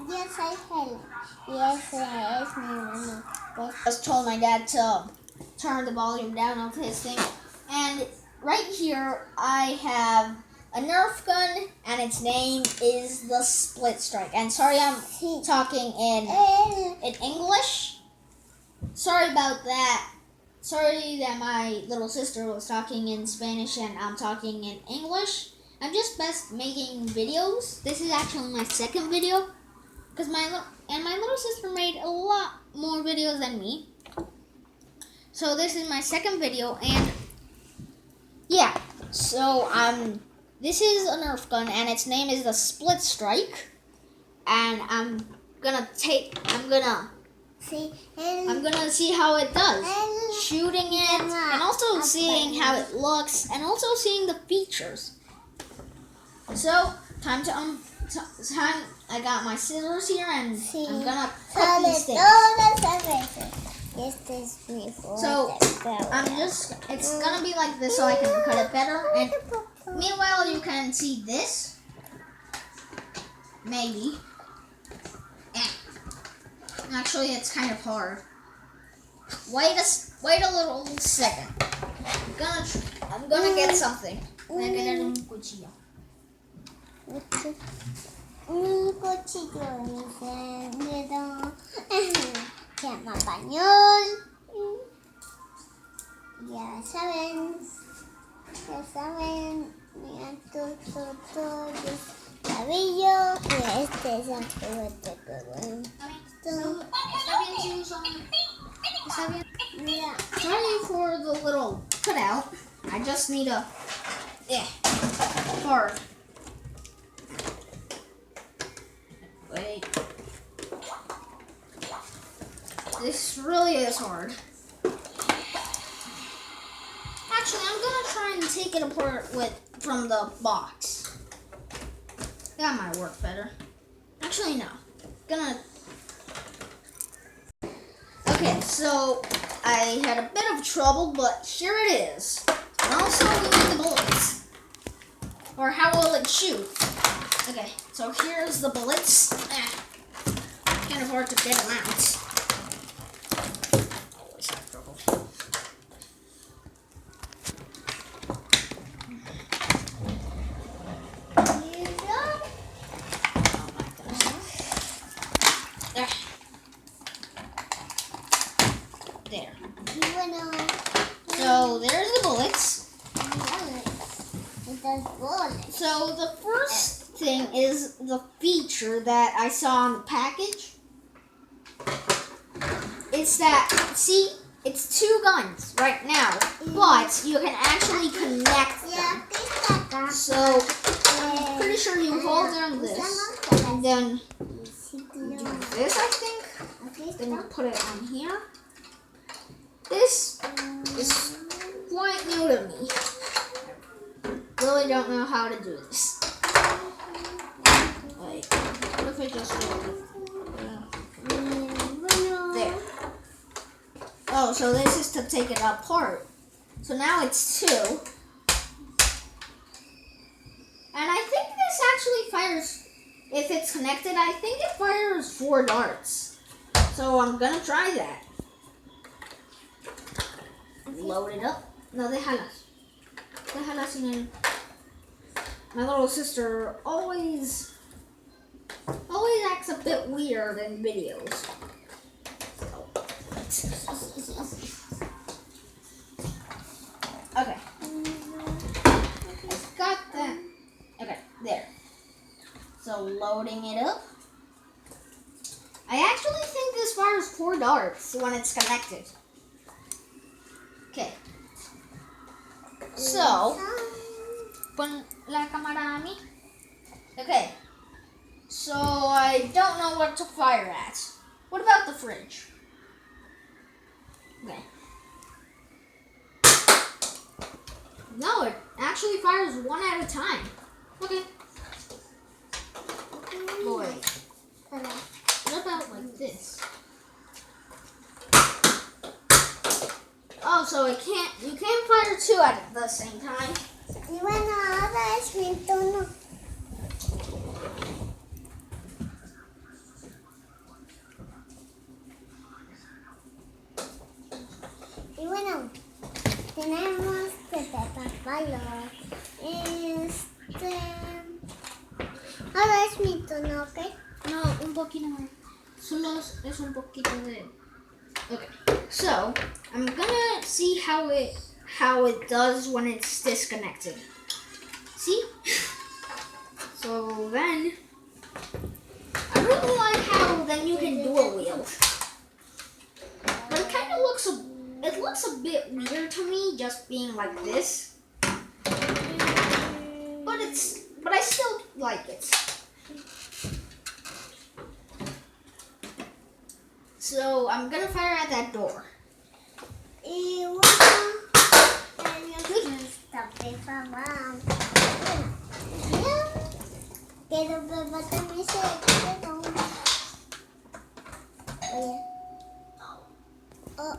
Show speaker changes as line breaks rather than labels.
Yo soy Helen. Y ese es mi mamá.
I just told my dad to turn the volume down of his thing. And right here, I have a Nerf gun, and its name is the Splitstrike. And sorry, I'm talking in English. Sorry about that. Sorry that my little sister was talking in Spanish and I'm talking in English. I'm just best making videos. This is actually my second video, because my little sister made a lot more videos than me. So this is my second video, and yeah. So this is a Nerf gun, and its name is the Splitstrike. And I'm gonna see how it does, shooting it, and also seeing how it looks, and also seeing the features. So time. I got my scissors here, and I'm gonna cut these things. So it's gonna be like this, so I can cut it better. And meanwhile, you can see this, maybe. Actually, it's kind of hard. Wait a little second. I'm gonna get something. Voy a querer un cuchillo.
Un cuchillo encendido. Se llama pañol. Ya saben. Miren todo cabello. Y este es el juguete que bueno.
Yeah. Sorry for the little cutout. I just need a hard. Wait. This really is hard. Actually, I'm gonna try and take it apart from the box. That might work better. Actually, no. Okay, so I had a bit of trouble, but here it is. And also we need the bullets. Or how will it shoot? Okay, so here's the bullets. Kind of hard to get them out. Always have trouble. There. So there's the bullets. So the first thing is the feature that I saw on the package. It's that, see, it's two guns right now, but you can actually connect them. So I'm pretty sure you hold on this, and then you do this, I think. Then you put it on here. This is quite new to me. Really don't know how to do this. Like, what if I just do it? There. Oh, so this is to take it apart. So now it's two. And I think this actually fires, if it's connected, I think it fires 4 darts. So I'm gonna try that. Load it up. No, déjalas. Déjalas sin el... My little sister always acts a bit weird in videos. Okay. Got that. Okay, there. So loading it up. I actually think this fires 4 darts when it's connected. Okay. So, pon la cámara a mí. Okay. So I don't know what to fire at. What about the fridge? Okay. No, it actually fires 1 at a time. Okay. Boy. What about like this? Oh, so you can't fire 2 at the same time.
Y bueno, ahora es mi turno. mismito, ¿no? ¿Ok?
No, un poquito more. Solo es un poquito de. Okay, so I'm gonna see how it does when it's disconnected. See? So then, I really like how then you can dual wield. But it kind of looks a bit weird to me, just being like this. But I still like it. So I'm gonna fire at that door.
Y bueno, está preparado. Pero papá también se quedó. Oye. Oh.